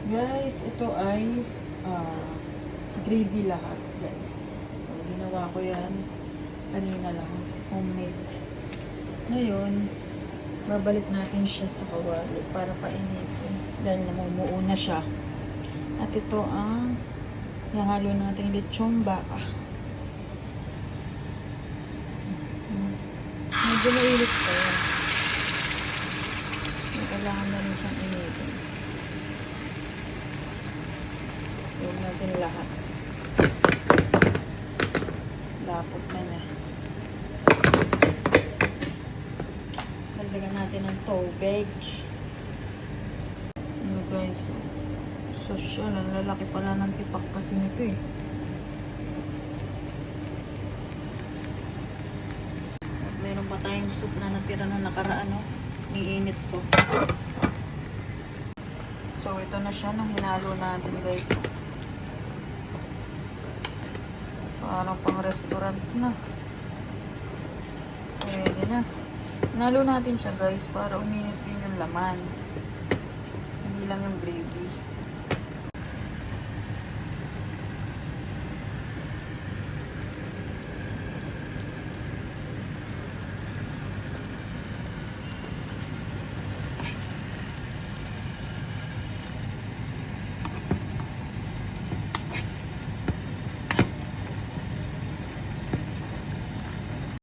Guys, ito ay gravy lahat, guys. So, ginawa ko yan kanina lang, homemade. Ngayon, babalik natin siya sa kawali para painitin dahil namumuo na siya. At ito ang nahalo natin lechong baka. Medyo mainit pa yan. Kailangan na rin siyang initin. So, huwag natin lahat. Lapot na na. Dagdagan natin ng tubig. Ano guys, social, ang lalaki pala ng tipak kasi nito eh. At meron pa tayong soup na natira na nakaraan, no? Iinit ko. So, ito na siya nung hinalo natin guys. Parang pang restaurant na. Pwede na. Hinalo natin siya guys para uminit din yung laman. Hindi lang yung gravy.